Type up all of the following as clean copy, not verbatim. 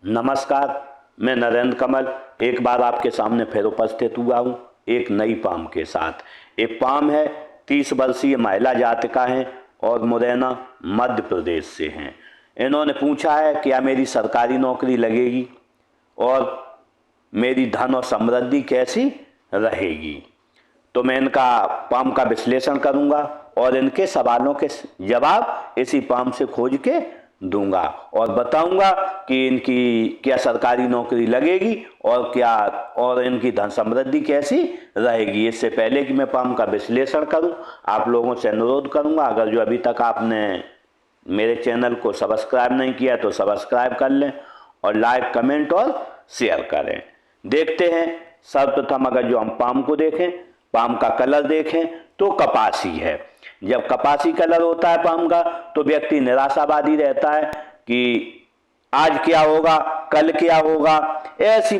नमस्कार। मैं नरेंद्र कमल एक बार आपके सामने फिर उपस्थित हुआ हूँ एक नई पाम के साथ। एक पाम है, 30 वर्षीय महिला जातिका हैं और मुरैना मध्य प्रदेश से हैं। इन्होंने पूछा है क्या मेरी सरकारी नौकरी लगेगी और मेरी धन और समृद्धि कैसी रहेगी। तो मैं इनका पाम का विश्लेषण करूंगा और इनके सवालों के जवाब इसी पाम से खोज के दूंगा और बताऊंगा कि इनकी क्या सरकारी नौकरी लगेगी और इनकी धन समृद्धि कैसी रहेगी। इससे पहले कि मैं पाम का विश्लेषण करूं, आप लोगों से अनुरोध करूंगा, अगर जो अभी तक आपने मेरे चैनल को सब्सक्राइब नहीं किया तो सब्सक्राइब कर लें और लाइक, कमेंट और शेयर करें। देखते हैं सर्वप्रथम अगर जो हम पाम को देखें, पाम का कलर देखें तो कपासी है। जब कपासी कलर होता है पाम का तो व्यक्ति निराशावादी रहता है कि आज क्या होगा, कल क्या होगा, ऐसी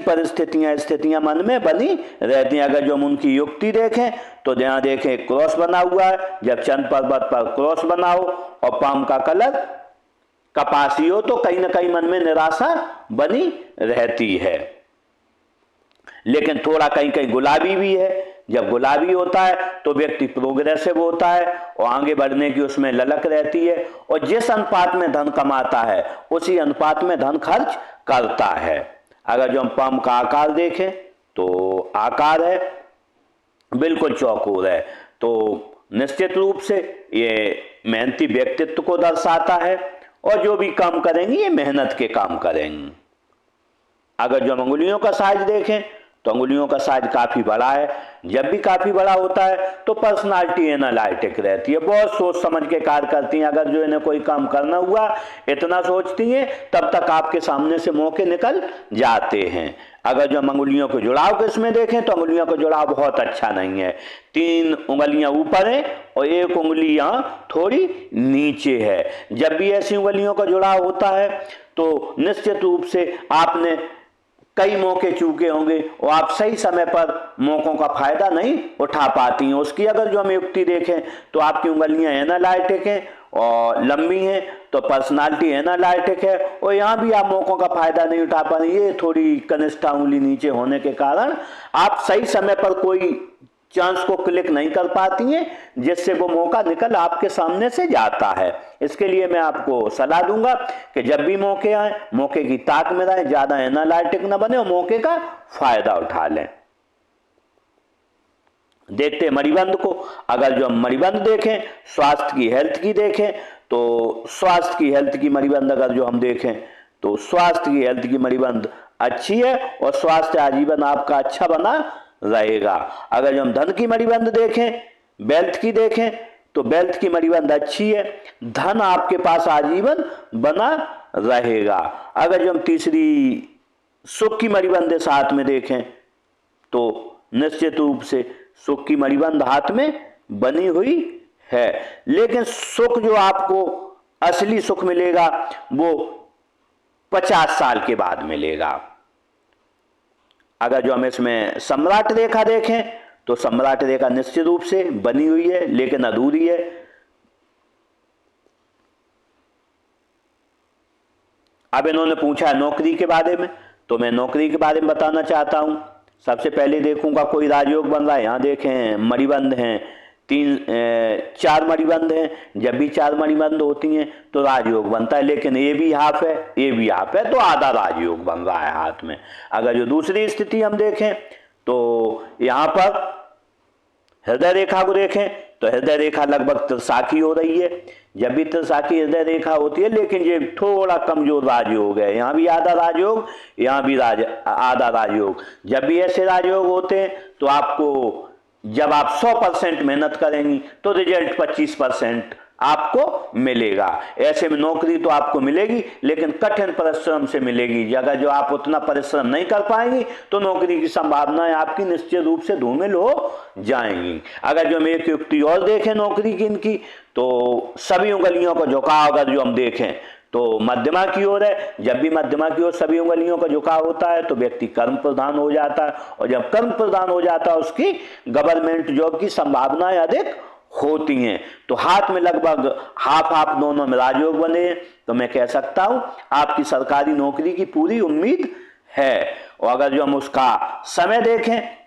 स्थितियां मन में बनी रहती हैं। अगर जो हम उनकी युक्ति देखें तो यहाँ देखें क्रॉस बना हुआ है। जब चंद पर्वत पर क्रॉस बना हो और पाम का कलर कपासी हो तो कहीं ना कहीं मन में निराशा बनी रहती है। लेकिन थोड़ा कहीं कहीं गुलाबी भी है। जब गुलाबी होता है तो व्यक्ति प्रोग्रेसिव होता है और आगे बढ़ने की उसमें ललक रहती है और जिस अनुपात में धन कमाता है उसी अनुपात में धन खर्च करता है। अगर जो हम पाम का आकार देखें तो आकार है बिल्कुल चौकोर है, तो निश्चित रूप से ये मेहनती व्यक्तित्व को दर्शाता है और जो भी काम करेंगी ये मेहनत के काम करेंगी। अगर जो हम अंगुलियों का साइज देखें तो अंगुलियों का साइज काफी बड़ा है। जब भी काफी बड़ा होता है तो पर्सनालिटी एनालिटिक रहती है, बहुत सोच समझ के कार्य करती हैं। अगर जो इन्हें कोई काम करना हुआ इतना सोचती हैं तब तक आपके सामने से मौके निकल जाते हैं। अगर जो हम अंगुलियों के जुड़ाव के इसमें देखें तो अंगुलियों का जुड़ाव बहुत अच्छा नहीं है। 3 उंगलियां ऊपर हैं और 1 उंगली यहाँ थोड़ी नीचे है। जब भी ऐसी उंगलियों का जुड़ाव होता है तो निश्चित रूप से आपने कई मौके चूके होंगे और आप सही समय पर मौकों का फायदा नहीं उठा पाती हैं। उसकी अगर जो हम युक्ति देखें तो आपकी उंगलियां एनालाइटिक हैं और लंबी हैं तो पर्सनालिटी एनालाइटिक है और यहाँ भी आप मौकों का फायदा नहीं उठा पा रही। ये थोड़ी कनिष्ठा उंगली नीचे होने के कारण आप सही समय पर कोई चांस को क्लिक नहीं कर पाती हैं जिससे वो मौका निकल आपके सामने से जाता है। इसके लिए मैं आपको सलाह दूंगा कि जब भी मौके आए मौके की ताक में रहें, ज्यादा एनालिटिक न बने और मौके का फायदा उठा लें। देखते हैं मणिबंध को। अगर जो हम मणिबंध देखें, स्वास्थ्य की हेल्थ की देखें तो स्वास्थ्य की हेल्थ की मणिबंध अगर जो हम देखें तो स्वास्थ्य की हेल्थ की मणिबंध अच्छी है और स्वास्थ्य आजीवन आपका अच्छा बना रहेगा। अगर जो हम धन की मणिबंध देखें, वेल्थ की देखें तो वेल्थ की मणिबंध अच्छी है, धन आपके पास आजीवन बना रहेगा। अगर जो हम तीसरी सुख की मणिबंध साथ में देखें तो निश्चित रूप से सुख की मणिबंध हाथ में बनी हुई है, लेकिन सुख जो आपको असली सुख मिलेगा वो 50 साल के बाद मिलेगा। अगर जो हम इसमें सम्राट रेखा देखें तो सम्राट रेखा निश्चित रूप से बनी हुई है लेकिन अधूरी है। अब इन्होंने पूछा है नौकरी के बारे में तो मैं नौकरी के बारे में बताना चाहता हूं। सबसे पहले देखूंगा कोई राजयोग बन रहा है। यहां देखें मणिबंध हैं, 4 मणिबंध हैं। जब भी 4 मणिबंध होती हैं तो राजयोग बनता है, लेकिन ये भी हाफ है, ये भी हाफ है तो आधा राजयोग बन रहा है हाथ में। अगर जो दूसरी स्थिति हम देखें तो यहां पर हृदय रेखा को देखें तो हृदय रेखा लगभग त्रिशाखी हो रही है। जब भी त्रिशाखी हृदय रेखा होती है लेकिन ये थोड़ा कमजोर राजयोग है। यहाँ भी आधा राजयोग, यहाँ भी आधा राजयोग। जब भी ऐसे राजयोग होते हैं तो आपको जब आप 100% मेहनत करेंगी तो रिजल्ट 25% आपको मिलेगा। ऐसे में नौकरी तो आपको मिलेगी लेकिन कठिन परिश्रम से मिलेगी। अगर जो आप उतना परिश्रम नहीं कर पाएंगी तो नौकरी की संभावनाएं आपकी निश्चित रूप से धूमिल हो जाएंगी। अगर जो हम एक युक्ति और देखें नौकरी की इनकी तो सभी उंगलियों का झुकाव अगर जो हम देखें तो मध्यमा की ओर है। जब भी मध्यमा की ओर सभी उंगलियों का झुकाव होता है तो व्यक्ति कर्म प्रधान हो जाता है और जब कर्म प्रधान हो जाता है उसकी गवर्नमेंट जॉब की संभावनाएं अधिक होती हैं। तो हाथ में लगभग हाफ हाफ दोनों में राजयोग बने हैं, तो मैं कह सकता हूं आपकी सरकारी नौकरी की पूरी उम्मीद है। और अगर जो हम उसका समय देखें,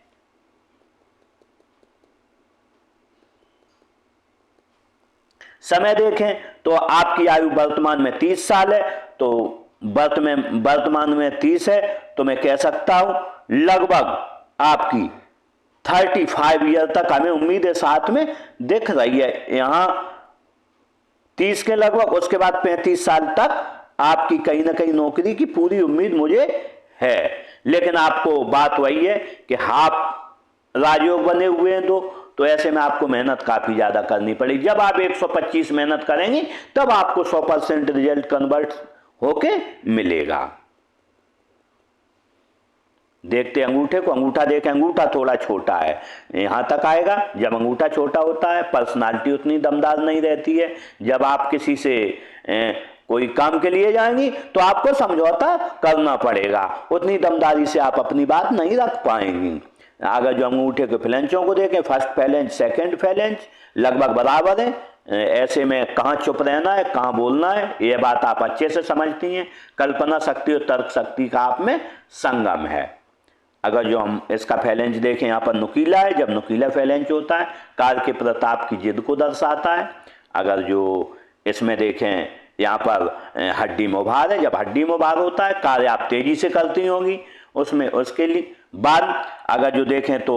तो आपकी आयु वर्तमान में 30 साल है, तो वर्तमान में 30 है, तो मैं कह सकता हूं लगभग आपकी 35 ईयर तक हमें उम्मीद है साथ में दिख रही है। यहां 30 के लगभग, उसके बाद 35 साल तक आपकी कहीं ना कहीं नौकरी की पूरी उम्मीद मुझे है। लेकिन आपको बात वही है कि हाफ राजयोग बने हुए हैं तो ऐसे में आपको मेहनत काफी ज्यादा करनी पड़ेगी। जब आप 125 मेहनत करेंगे तब आपको 100% रिजल्ट कन्वर्ट होके मिलेगा। देखते अंगूठे को, अंगूठा देखें, अंगूठा थोड़ा छोटा है, यहां तक आएगा। जब अंगूठा छोटा होता है पर्सनालिटी उतनी दमदार नहीं रहती है। जब आप किसी से कोई काम के लिए जाएंगी तो आपको समझौता करना पड़ेगा, उतनी दमदारी से आप अपनी बात नहीं रख पाएंगी। अगर जो अंगूठे के फ्लैंचों को देखें, फर्स्ट फैलेंच सेकंड फैलेंच लगभग बराबर है। ऐसे में कहाँ चुप रहना है, कहाँ बोलना है, यह बात आप अच्छे से समझती हैं। कल्पना शक्ति और तर्क शक्ति का आप में संगम है। अगर जो हम इसका फैलेंच देखें, यहाँ पर नुकीला है। जब नुकीला फैलेंच होता है काल के प्रताप की जिद को दर्शाता है। अगर जो इसमें देखें, यहाँ पर हड्डी मुभार है। जब हड्डी मुभार होता है कार्य आप तेजी से करती होंगी उसमें, उसके लिए बाद अगर जो देखें तो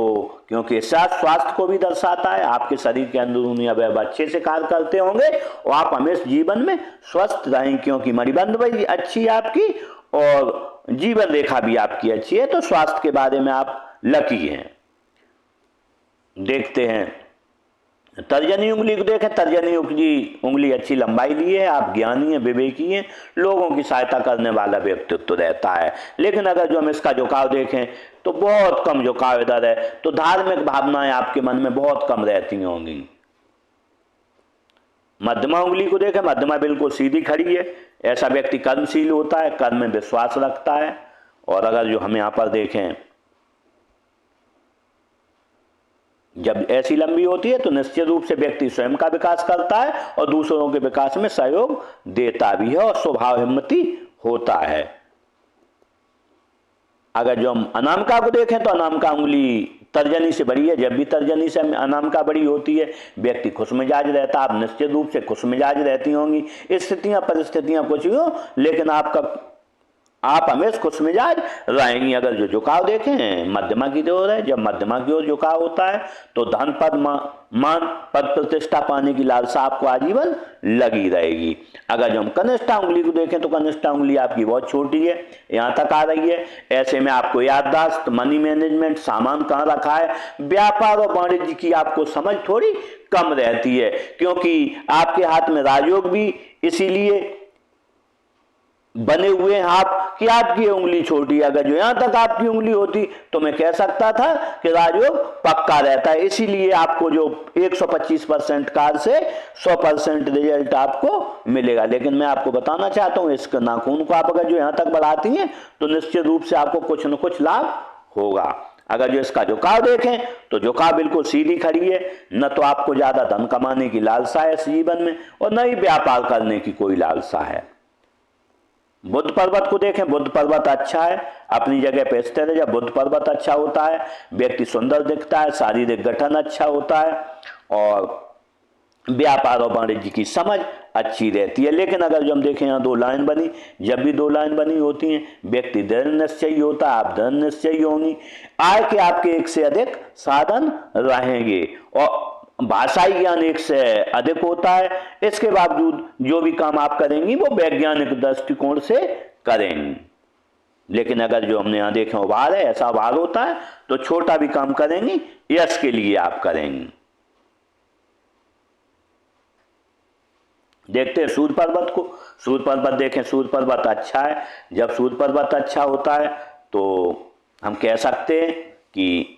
क्योंकि स्वास्थ्य को भी दर्शाता है, आपके शरीर के अंदरूनी अवयव अच्छे से कार्य करते होंगे और आप हमेशा जीवन में स्वस्थ रहेंगे, क्योंकि मणिबंध भी अच्छी है आपकी और जीवन रेखा भी आपकी अच्छी है। तो स्वास्थ्य के बारे में आप लकी हैं। देखते हैं तर्जनी उंगली को देखें, तर्जनी उंगली अच्छी लंबाई लिए है, आप ज्ञानी हैं, विवेकी हैं, लोगों की सहायता करने वाला व्यक्तित्व रहता है। लेकिन अगर जो हम इसका झुकाव देखें तो बहुत कम झुकाव इधर है, तो धार्मिक भावनाएं आपके मन में बहुत कम रहती होंगी। मध्यमा उंगली को देखें, मध्यमा बिल्कुल सीधी खड़ी है। ऐसा व्यक्ति कर्मशील होता है, कर्म में विश्वास रखता है। और अगर जो हम यहाँ पर देखें, जब ऐसी लंबी होती है तो निश्चित रूप से व्यक्ति स्वयं का विकास करता है और दूसरों के विकास में सहयोग देता भी है और स्वभाव हिम्मती होता है। अगर जो हम अनामिका को देखें तो अनामिका उंगली तर्जनी से बड़ी है। जब भी तर्जनी से अनामिका बड़ी होती है व्यक्ति खुश मिजाज रहता है। आप निश्चित रूप से खुश मिजाज रहती होंगी, स्थितियां परिस्थितियां कुछ हो लेकिन आप हमेशा खुश मिजाज रहेंगी। अगर जो झुकाव देखें मध्यमा की ओर है, जब मध्यमा की ओर झुकाव होता है तो धन पद मान पद प्रतिष्ठा पाने की लालसा आपको आजीवन लगी रहेगी। अगर जो हम कनिष्ठा उंगली को देखें तो कनिष्ठा उंगली आपकी बहुत छोटी है, यहाँ तक आ रही है। ऐसे में आपको याददाश्त, मनी मैनेजमेंट, सामान कहाँ रखा है, व्यापार और वाणिज्य की आपको समझ थोड़ी कम रहती है, क्योंकि आपके हाथ में राजयोग भी इसीलिए बने हुए हैं आप कि आपकी उंगली छोटी है। अगर जो यहां तक आपकी उंगली होती तो मैं कह सकता था कि राजयोग पक्का रहता है। इसीलिए आपको जो 125% कार से 100% रिजल्ट आपको मिलेगा। लेकिन मैं आपको बताना चाहता हूं इस नाखून को आप अगर जो यहां तक बढ़ाती हैं तो निश्चित रूप से आपको कुछ न कुछ लाभ होगा। अगर जो इसका झुकाव देखें तो झुकाव बिल्कुल सीधी खड़ी है। न तो आपको ज्यादा धन कमाने की लालसा है इस जीवन में और न ही व्यापार करने की कोई लालसा है। बुध पर्वत को देखें, बुध पर्वत अच्छा है, अपनी जगह पे स्थिर है। जब बुध पर्वत अच्छा होता है व्यक्ति सुंदर दिखता है, शारीरिक गठन अच्छा होता है और व्यापार और वाणिज्य की समझ अच्छी रहती है। लेकिन अगर जो हम देखें यहाँ 2 लाइन बनी, जब भी 2 लाइन बनी होती हैं व्यक्ति दृढ़ निश्चयी होता है, आप दृढ़ निश्चयी होंगी। आय के आपके एक से अधिक साधन रहेंगे और भाषाई ज्ञान एक से अधिक होता है। इसके बावजूद जो भी काम आप करेंगी वो वैज्ञानिक दृष्टिकोण से करेंगी। लेकिन अगर जो हमने यहाँ देखे उभार है, ऐसा उभार होता है तो छोटा भी काम करेंगी यश के लिए आप करेंगी। देखते हैं सूर्य पर्वत को। सूर्य पर्वत देखें, सूर्य पर्वत अच्छा है। जब सूर्य पर्वत अच्छा होता है तो हम कह सकते हैं कि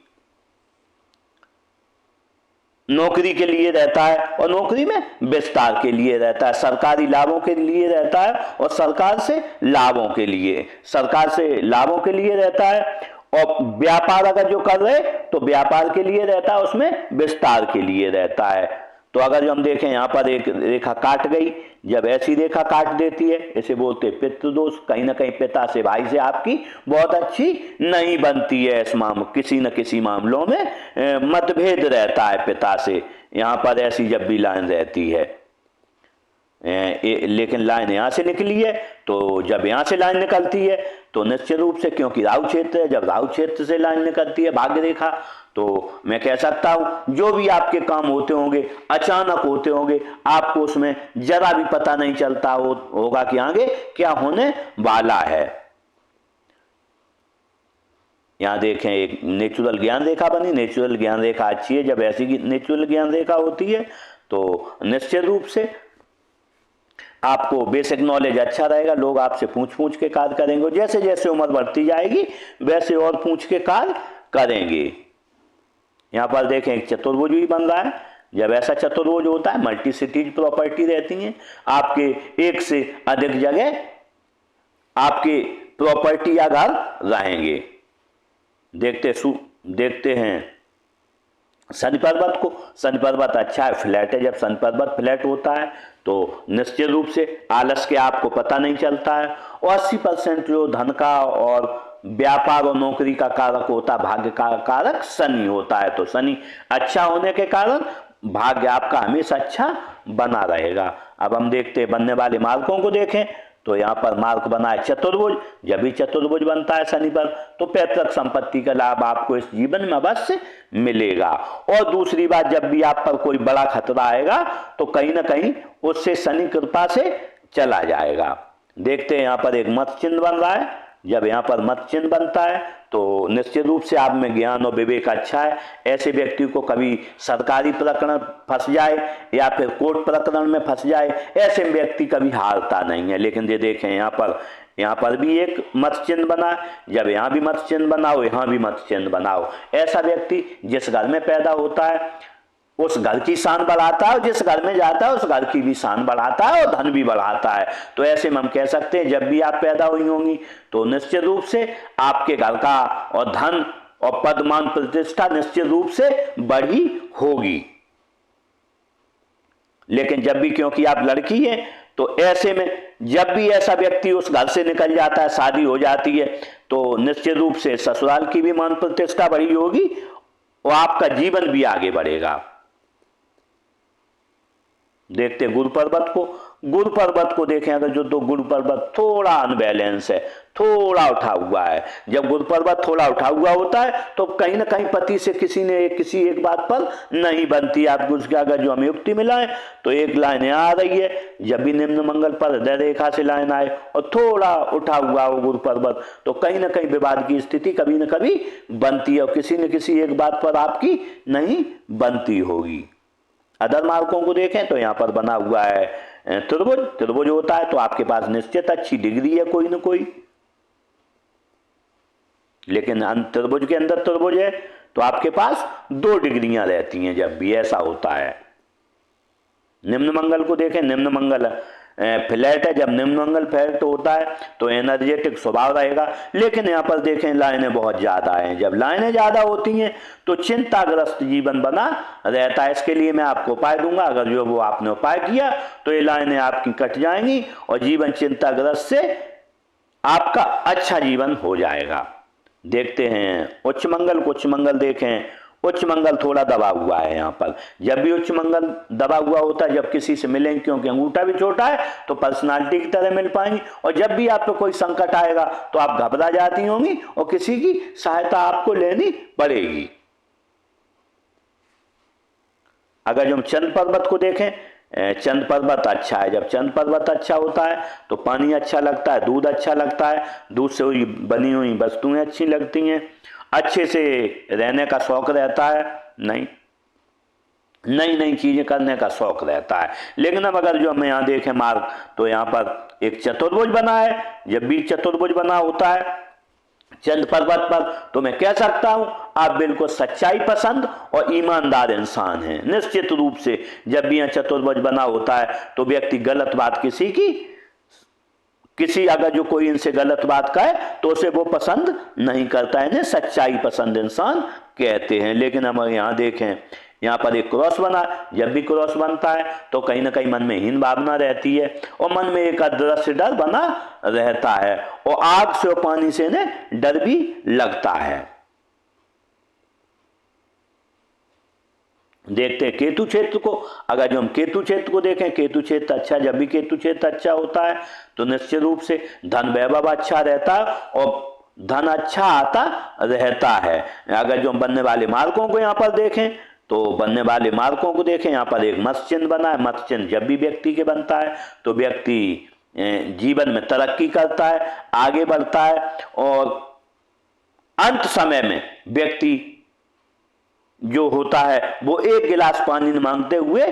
नौकरी के लिए रहता है और नौकरी में विस्तार के लिए रहता है, सरकारी लाभों के लिए रहता है और सरकार से लाभों के लिए रहता है। और व्यापार अगर जो कर रहे तो व्यापार के लिए रहता है, उसमें विस्तार के लिए रहता है। तो अगर जो हम देखें यहाँ पर एक रेखा काट गई, जब ऐसी रेखा काट देती है इसे बोलते हैं पितृदोष। कहीं ना कहीं पिता से, भाई से आपकी बहुत अच्छी नहीं बनती है। इस किसी न किसी मामलों में मतभेद रहता है पिता से। यहाँ पर ऐसी जब भी लाइन रहती है, लेकिन लाइन यहाँ से निकली है, तो जब यहाँ से लाइन निकलती है तो निश्चित रूप से, क्योंकि राहु क्षेत्र है, जब राहु क्षेत्र से लाइन निकलती है भाग्य रेखा, तो मैं कह सकता हूं जो भी आपके काम होते होंगे अचानक होते होंगे, आपको उसमें जरा भी पता नहीं चलता होगा कि आगे क्या होने वाला है। यहां देखें एक नेचुरल ज्ञान रेखा बनी। नेचुरल ज्ञान रेखा अच्छी है। जब ऐसी नेचुरल ज्ञान रेखा होती है तो निश्चित रूप से आपको बेसिक नॉलेज अच्छा रहेगा। लोग आपसे पूछ के कार्य करेंगे। जैसे जैसे उम्र बढ़ती जाएगी वैसे और पूछ के कार्य करेंगे। यहाँ पर देखें एक चतुर्भुज भी बन रहा है। जब ऐसा चतुर्भुज होता है मल्टी सिटीज प्रॉपर्टी रहती हैं। आपके एक से अधिक जगह आपके प्रॉपर्टी या घर रहेंगे। देखते हैं शनि पर्वत को। शनि पर्वत अच्छा है, फ्लैट है। जब शनि पर्वत फ्लैट होता है तो निश्चित रूप से आलस के आपको पता नहीं चलता है। और 80% जो धन का और व्यापार और नौकरी का कारक होता है, भाग्य का कारक शनि होता है। तो शनि अच्छा होने के कारण भाग्य आपका हमेशा अच्छा बना रहेगा। अब हम देखते हैं बनने वाले मार्गों को देखें तो यहाँ पर मार्ग बना है चतुर्भुज। जब भी चतुर्भुज बनता है शनि पर तो पैतृक संपत्ति का लाभ आपको इस जीवन में अवश्य मिलेगा। और दूसरी बात, जब भी आप पर कोई बड़ा खतरा आएगा तो कहीं ना कहीं उससे शनि कृपा से चला जाएगा। देखते हैं यहाँ पर एक मत चिन्ह बन रहा है। जब यहाँ पर मत चिन्ह बनता है तो निश्चित रूप से आप में ज्ञान और विवेक अच्छा है। ऐसे व्यक्ति को कभी सरकारी प्रकरण फंस जाए या फिर कोर्ट प्रकरण में फंस जाए, ऐसे व्यक्ति कभी हारता नहीं है। लेकिन ये देखें यहाँ पर भी एक मत चिन्ह बना। जब यहाँ भी मत चिन्ह बनाओ, यहाँ भी मत चिन्ह बनाओ। ऐसा व्यक्ति जिस घर में पैदा होता है उस घर की शान बढ़ाता है, और जिस घर में जाता है उस घर की भी शान बढ़ाता है और धन भी बढ़ाता है। तो ऐसे में हम कह सकते हैं जब भी आप पैदा हुई होंगी तो निश्चित रूप से आपके घर का और धन और पद मान प्रतिष्ठा निश्चित रूप से बढ़ी होगी। लेकिन जब भी, क्योंकि आप लड़की हैं, तो ऐसे में जब भी ऐसा व्यक्ति उस घर से निकल जाता है, शादी हो जाती है, तो निश्चित रूप से ससुराल की भी मान प्रतिष्ठा बढ़ी होगी और आपका जीवन भी आगे बढ़ेगा। देखते गुरु पर्वत को। गुरु पर्वत को देखें अगर जो, तो गुरु पर्वत थोड़ा अनबैलेंस है, थोड़ा उठा हुआ है। जब गुरु पर्वत थोड़ा उठा हुआ होता है तो कहीं ना कहीं पति से किसी एक बात पर नहीं बनती। आपको उसका अगर जो हमें युक्ति मिला है तो एक लाइन यहाँ आ रही है, जब भी निम्न मंगल पर हृदय रेखा से लाइन आए और थोड़ा उठा हुआ हो गुरु पर्वत, तो कहीं ना कहीं विवाद की स्थिति कभी न कभी बनती है और किसी न किसी एक बात पर आपकी नहीं बनती होगी। अदर मार्कों को देखें तो यहाँ पर बना हुआ है त्रिभुज। त्रिभुज होता है तो आपके पास निश्चित अच्छी डिग्री है कोई न कोई। लेकिन त्रिभुज के अंदर त्रिभुज है तो आपके पास 2 डिग्रियां रहती हैं जब भी ऐसा होता है। निम्न मंगल को देखें। निम्न मंगल फ्लैट है। जब निम्न मंगल फ्लैट होता है तो एनर्जेटिक स्वभाव रहेगा। लेकिन यहाँ पर देखें लाइनें बहुत ज्यादा हैं। जब लाइनें ज्यादा होती हैं तो चिंताग्रस्त जीवन बना रहता है। इसके लिए मैं आपको उपाय दूंगा। अगर जो वो आपने उपाय किया तो ये लाइनें आपकी कट जाएंगी और जीवन चिंताग्रस्त से आपका अच्छा जीवन हो जाएगा। देखते हैं उच्च मंगल को। उच्च मंगल देखें। उच्च मंगल थोड़ा दबा हुआ है यहाँ पर। जब भी उच्च मंगल दबा हुआ होता है, जब किसी से मिलेंगे, क्योंकि अंगूठा भी छोटा है तो पर्सनालिटी की तरह मिल पाएंगी। और जब भी आप पे कोई संकट आएगा तो आप घबरा जाती होंगी और किसी की सहायता आपको लेनी पड़ेगी। अगर जो हम चंद्र पर्वत को देखें, चंद्र पर्वत अच्छा है। जब चंद्र पर्वत अच्छा होता है तो पानी अच्छा लगता है, दूध अच्छा लगता है, दूध से हुई बनी हुई वस्तुएं अच्छी लगती हैं, अच्छे से रहने का शौक रहता है, नई नई चीजें करने का शौक रहता है। लेकिन अब अगर जो हम यहाँ देखें मार्ग, तो यहाँ पर एक चतुर्भुज बना है। जब भी चतुर्भुज बना होता है चंद्र पर्वत पर, तो मैं कह सकता हूं आप बिल्कुल सच्चाई पसंद और ईमानदार इंसान हैं। निश्चित रूप से जब भी यहाँ चतुर्भुज बना होता है तो व्यक्ति गलत बात किसी अगर जो कोई इनसे गलत बात कहे तो उसे वो पसंद नहीं करता है। इन्हें सच्चाई पसंद इंसान कहते हैं। लेकिन हम यहाँ देखें यहाँ पर एक क्रॉस बना, जब भी क्रॉस बनता है तो कहीं ना कहीं मन में हीन भावना रहती है और मन में एक अदृश्य डर बना रहता है और आग से और पानी से ने डर भी लगता है। देखते हैं केतु क्षेत्र को। अगर जो हम केतु क्षेत्र को देखें, केतु क्षेत्र अच्छा, जब भी केतु क्षेत्र अच्छा होता है तो निश्चित रूप से धन वैभव अच्छा रहता है और धन अच्छा आता रहता है। अगर जो हम बनने वाले मार्गों को यहाँ पर देखें तो बनने वाले मार्गों को देखें, यहाँ पर एक मत्स्य चिन्ह बना है। मत्स्य चिन्ह जब भी व्यक्ति के बनता है तो व्यक्ति जीवन में तरक्की करता है, आगे बढ़ता है और अंत समय में व्यक्ति जो होता है वो एक गिलास पानी मांगते हुए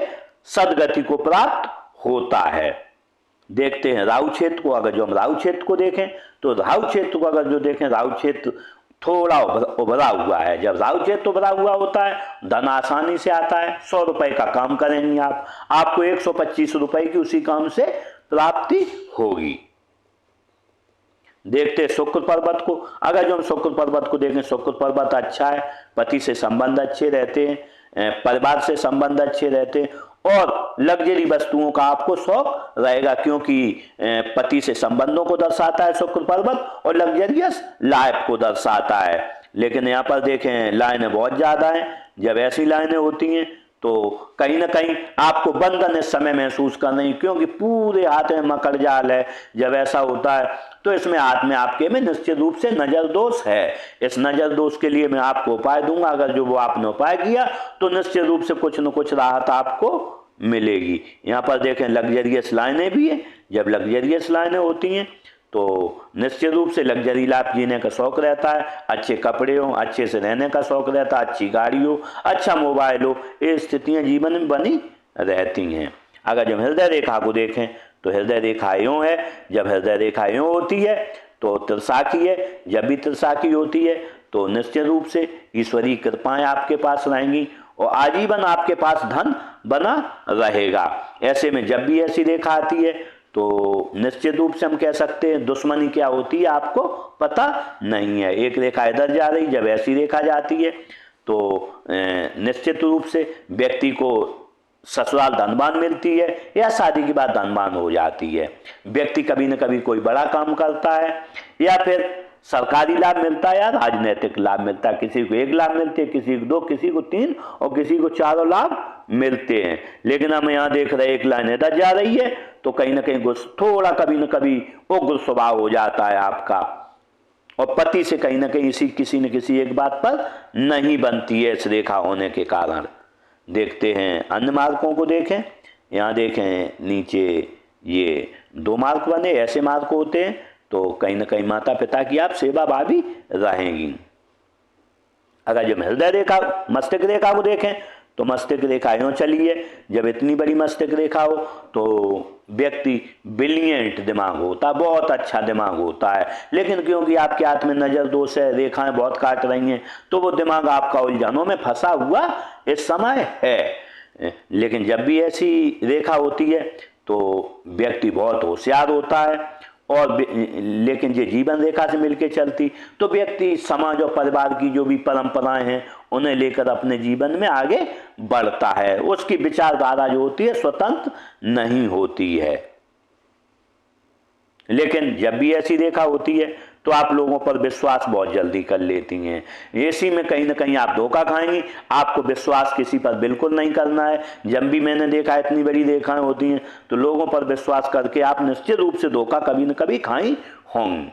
सदगति को प्राप्त होता है। देखते हैं राहु क्षेत्र को। अगर जो हम राहु क्षेत्र को देखें तो राहु क्षेत्र को अगर जो देखें, राहु क्षेत्र थोड़ा उभरा हुआ है। जब राहु क्षेत्र उभरा हुआ होता है धन आसानी से आता है। 100 रुपए का काम करेंगे आप, आपको 125 रुपए की उसी काम से प्राप्ति होगी। देखते हैं शुक्र पर्वत को। अगर जो हम शुक्र पर्वत को देखें, शुक्र पर्वत अच्छा है, पति से संबंध अच्छे रहते हैं, परिवार से संबंध अच्छे रहते हैं और लग्जरी वस्तुओं का आपको शौक रहेगा, क्योंकि पति से संबंधों को दर्शाता है शुक्र पर्वत और लग्जरियस लाइफ को दर्शाता है। लेकिन यहाँ पर देखें लाइनें बहुत ज्यादा हैं। जब ऐसी लाइनें होती हैं तो कहीं ना कहीं आपको बंधन इस समय महसूस करना ही, क्योंकि पूरे हाथ में मकर जाल है। जब ऐसा होता है तो इसमें हाथ में आपके में निश्चित रूप से नजर दोष है। इस नजर दोष के लिए मैं आपको उपाय दूंगा। अगर जो वो आपने उपाय किया तो निश्चित रूप से कुछ न कुछ राहत आपको मिलेगी। यहाँ पर देखें लग्जरियस लाइनें भी है। जब लग्जरियस लाइनें होती हैं तो निश्चित रूप से लग्जरी लाइफ जीने का शौक रहता है, अच्छे कपड़े हो, अच्छे से रहने का शौक रहता है, अच्छी गाड़ी हो, अच्छा मोबाइल हो, ये स्थितियां जीवन में बनी रहती हैं। अगर जब हृदय रेखा को देखें तो हृदय रेखा यूं है। जब हृदय रेखा यूं होती है तो त्रिशाखी है। जब भी त्रिशाखी होती है तो निश्चित रूप से ईश्वरीय कृपाएं आपके पास रहेंगी और आजीवन आपके पास धन बना रहेगा। ऐसे में जब भी ऐसी रेखा आती है तो निश्चित रूप से हम कह सकते हैं दुश्मनी क्या होती है आपको पता नहीं है। एक रेखा इधर जा रही, जब ऐसी रेखा जाती है तो निश्चित रूप से व्यक्ति को ससुराल धनवान मिलती है या शादी के बाद धनवान हो जाती है। व्यक्ति कभी न कभी कोई बड़ा काम करता है या फिर सरकारी लाभ मिलता है या राजनीतिक लाभ मिलता है। किसी को 1 लाभ मिलते हैं, किसी को 2, किसी को 3 और किसी को 4 लाभ मिलते हैं। लेकिन हम यहाँ देख रहे हैं एक लाइन इधर जा रही है तो कहीं ना कहीं थोड़ा कभी न कभी उग्र स्वभाव हो जाता है आपका और पति से कहीं ना कहीं किसी न किसी एक बात पर नहीं बनती है इस रेखा होने के कारण। देखते हैं अन्य मार्कों को देखें। यहाँ देखें नीचे ये 2 मार्क बने। ऐसे मार्क होते हैं तो कहीं ना कहीं माता पिता की आप सेवा भावी रहेंगी। अगर जब हृदय रेखा मस्तिष्क रेखा को देखें तो मस्तिष्क रेखा यूं चली है। जब इतनी बड़ी मस्तिष्क रेखा हो तो व्यक्ति ब्रिलियंट दिमाग होता है, बहुत अच्छा दिमाग होता है। लेकिन क्योंकि आपके हाथ में नजर दोष है, रेखाएं बहुत काट रही हैं, तो वो दिमाग आपका उलझनों में फंसा हुआ इस समय है। लेकिन जब भी ऐसी रेखा होती है तो व्यक्ति बहुत होशियार होता है और लेकिन ये जीवन रेखा से मिलकर चलती तो व्यक्ति समाज और परिवार की जो भी परंपराएं हैं उन्हें लेकर अपने जीवन में आगे बढ़ता है। उसकी विचारधारा जो होती है स्वतंत्र नहीं होती है। लेकिन जब भी ऐसी रेखा होती है तो आप लोगों पर विश्वास बहुत जल्दी कर लेती हैं। ऐसी में कहीं ना कहीं आप धोखा खाएंगी। आपको विश्वास किसी पर बिल्कुल नहीं करना है। जब भी मैंने देखा इतनी बड़ी रेखाएं होती हैं तो लोगों पर विश्वास करके आप निश्चित रूप से धोखा कभी न कभी खाई होंगी।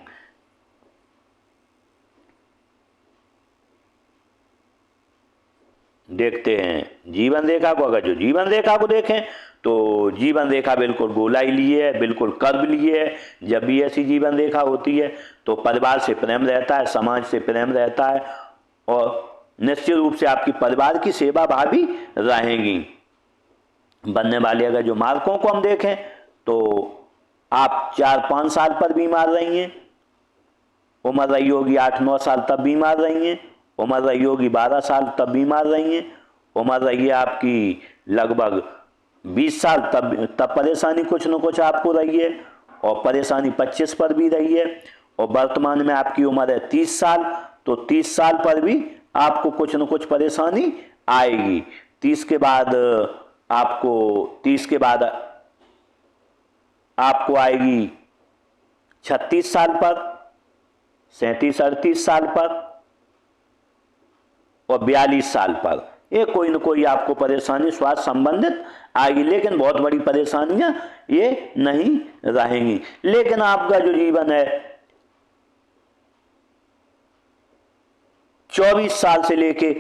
देखते हैं जीवन रेखा को। अगर जो जीवन रेखा को देखें तो जीवन रेखा बिल्कुल गोलाई लिए है, बिल्कुल कर्व लिए है। जब भी ऐसी जीवन रेखा होती है तो परिवार से प्रेम रहता है, समाज से प्रेम रहता है और निश्चित रूप से आपकी परिवार की सेवा भावी रहेगी। बनने वाले अगर जो मार्कों को हम देखें तो आप 4-5 साल पर बीमार रही हैं, उम्र रही होगी 8-9 साल तब बीमार रही हैं, उम्र रही होगी 12 साल तब बीमार रही हैं, उम्र रही है आपकी लगभग 20 साल तब परेशानी कुछ न कुछ आपको रही है और परेशानी 25 पर भी रही है और वर्तमान में आपकी उम्र है 30 साल तो 30 साल पर भी आपको कुछ न कुछ परेशानी आएगी। 30 के बाद आपको आएगी 36 साल पर, 37 38 साल पर और 42 साल पर। ये कोई न कोई आपको परेशानी स्वास्थ्य संबंधित आएगी, लेकिन बहुत बड़ी परेशानियां ये नहीं रहेंगी। लेकिन आपका जो जीवन है 24 साल से लेके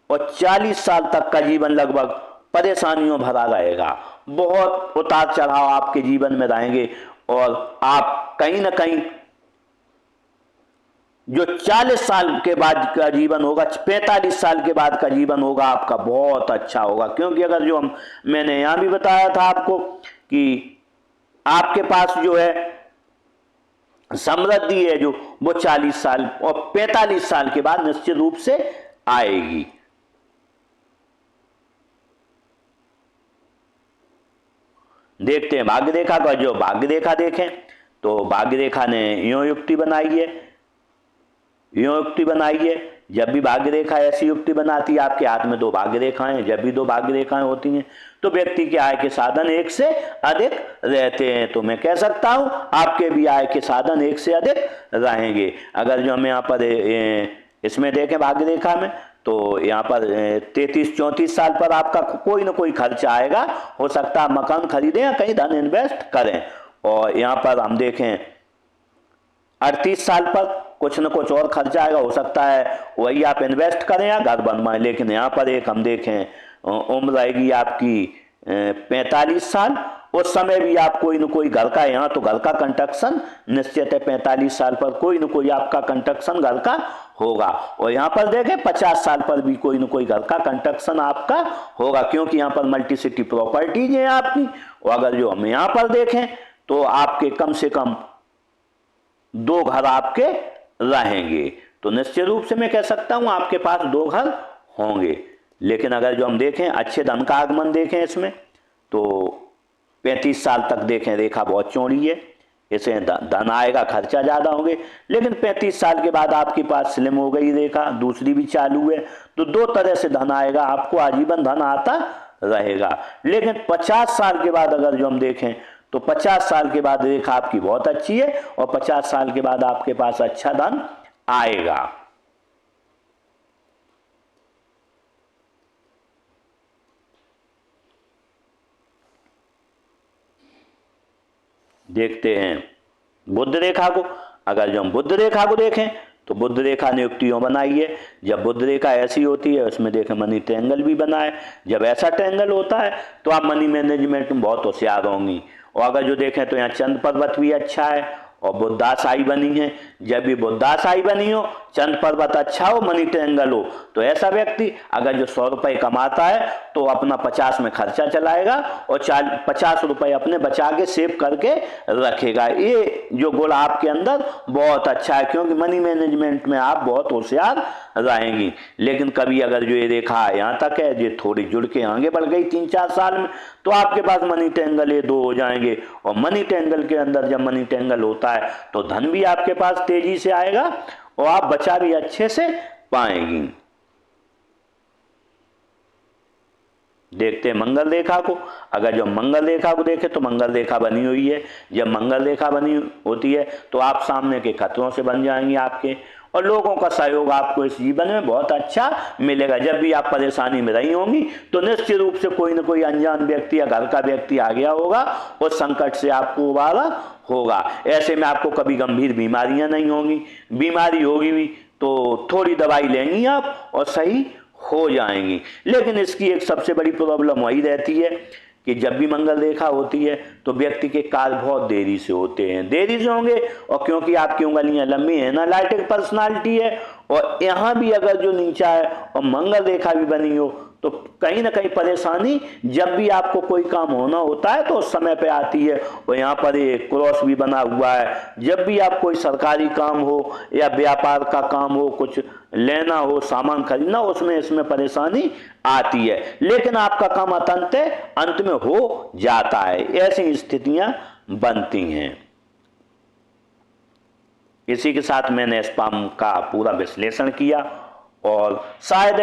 और 40 साल तक का जीवन लगभग परेशानियों भरा रहेगा। बहुत उतार चढ़ाव आपके जीवन में रहेंगे और आप कहीं ना कहीं जो 40 साल के बाद का जीवन होगा, 45 साल के बाद का जीवन होगा आपका बहुत अच्छा होगा। क्योंकि अगर जो मैंने यहां भी बताया था आपको कि आपके पास जो है समृद्धि है जो वो 40 साल और 45 साल के बाद निश्चित रूप से आएगी। देखते हैं भाग्य रेखा का। जो भाग्य रेखा देखें तो भाग्य रेखा ने यूं युक्ति बनाई है। जब भी भाग्य रेखा ऐसी युक्ति बनाती है, आपके हाथ में 2 भाग्य रेखाएं, जब भी 2 भाग्य रेखाएं होती हैं तो व्यक्ति के आय के साधन एक से अधिक रहते हैं। तो मैं कह सकता हूं आपके भी आय के साधन एक से अधिक रहेंगे। अगर जो हम यहाँ पर इसमें देखें भाग्य रेखा में, तो यहाँ पर 33-34 साल पर आपका कोई ना कोई खर्चा आएगा। हो सकता है मकान खरीदें या कहीं धन इन्वेस्ट करें। और यहाँ पर हम देखें 38 साल पर कुछ न कुछ और खर्चा आएगा। हो सकता है वही आप इन्वेस्ट करें या घर बनवाएं। लेकिन यहाँ पर एक हम देखें उम्र रहेगी आपकी 45 साल। उस समय भी आप कोई न कोई घर का, यहाँ तो घर का कंस्ट्रक्शन निश्चित है, 45 साल पर कोई न कोई आपका कंस्ट्रक्शन घर का होगा। और यहाँ पर देखें 50 साल पर भी कोई न कोई घर का कंस्ट्रक्शन आपका होगा, क्योंकि यहाँ पर मल्टी सिटी प्रॉपर्टीज है आपकी। और अगर जो हम यहाँ पर देखें तो आपके कम से कम 2 घर आपके रहेंगे। तो निश्चित रूप से मैं कह सकता हूं आपके पास 2 घर होंगे। लेकिन अगर जो हम देखें अच्छे धन का आगमन देखें इसमें, तो 35 साल तक देखें रेखा बहुत चौड़ी है, इसे धन आएगा, खर्चा ज्यादा होंगे। लेकिन 35 साल के बाद आपके पास स्लिम हो गई रेखा, दूसरी भी चालू है, तो 2 तरह से धन आएगा, आपको आजीवन धन आता रहेगा। लेकिन 50 साल के बाद अगर जो हम देखें तो 50 साल के बाद रेखा आपकी बहुत अच्छी है और 50 साल के बाद आपके पास अच्छा धन आएगा। देखते हैं बुध रेखा को। अगर जो हम बुध रेखा को देखें तो बुध रेखा ने युक्तियों बनाई है। जब बुध रेखा ऐसी होती है उसमें देखें मनी ट्रायंगल भी बना है। जब ऐसा ट्रायंगल होता है तो आप मनी मैनेजमेंट में बहुत होशियार होंगी। और अगर जो देखें तो यहाँ चंद्र पर्वत भी अच्छा है और बुद्धाशाही बनी है। जब भी बुद्धाशाही बनी हो, चंद्र पर्वत अच्छा हो, मनी ट्रायंगल हो, तो ऐसा व्यक्ति अगर जो 100 रुपए कमाता है तो अपना 50 में खर्चा चलाएगा और 50 रुपए अपने बचा के सेव करके रखेगा। ये जो गुण आपके अंदर बहुत अच्छा है, क्योंकि मनी मैनेजमेंट में आप बहुत होशियार रहेंगी। लेकिन कभी अगर जो ये रेखा यहाँ तक है, ये थोड़ी जुड़ के आगे बढ़ गई 3-4 साल में, तो आपके पास मनी ट्रायंगल ये 2 हो जाएंगे। और मनी ट्रायंगल के अंदर जब मनी ट्रायंगल होता है तो धन भी आपके पास तेजी से आएगा और आप बचा भी अच्छे से पाएंगी। देखते हैं मंगल रेखा को। अगर जो मंगल रेखा को देखें तो मंगल रेखा बनी हुई है। जब मंगल रेखा बनी होती है तो आप सामने के खतरों से बन जाएंगे आपके, और लोगों का सहयोग आपको इस जीवन में बहुत अच्छा मिलेगा। जब भी आप परेशानी में रही होंगी तो निश्चित रूप से कोई न कोई अनजान व्यक्ति या घर का व्यक्ति आ गया होगा, उस संकट से आपको उबारा होगा। ऐसे में आपको कभी गंभीर बीमारियां नहीं होंगी। बीमारी होगी भी तो थोड़ी दवाई लेंगी आप और सही हो जाएंगी। लेकिन इसकी एक सबसे बड़ी प्रॉब्लम वही रहती है कि जब भी मंगल रेखा होती है तो व्यक्ति के कार्य बहुत देरी से होते हैं, देरी से होंगे। और क्योंकि आपकी उंगलियां लंबी है, एनालिटिक पर्सनालिटी है, और यहाँ भी अगर जो नीचा है और मंगल रेखा भी बनी हो तो कहीं ना कहीं परेशानी जब भी आपको कोई काम होना होता है तो उस समय पे आती है। और यहाँ पर एक क्रॉस भी बना हुआ है। जब भी आप कोई सरकारी काम हो या व्यापार का काम हो, कुछ लेना हो, सामान खरीदना, उसमें इसमें परेशानी आती है। लेकिन आपका काम अंत में हो जाता है। ऐसी स्थितियां बनती हैं। इसी के साथ मैंने इस पाम का पूरा विश्लेषण किया और शायद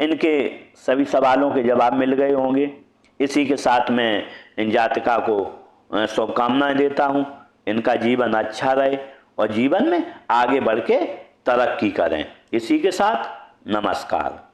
इनके सभी सवालों के जवाब मिल गए होंगे। इसी के साथ मैं इन जातिका को शुभकामनाएं देता हूँ। इनका जीवन अच्छा रहे और जीवन में आगे बढ़ के तरक्की करें। इसी के साथ नमस्कार।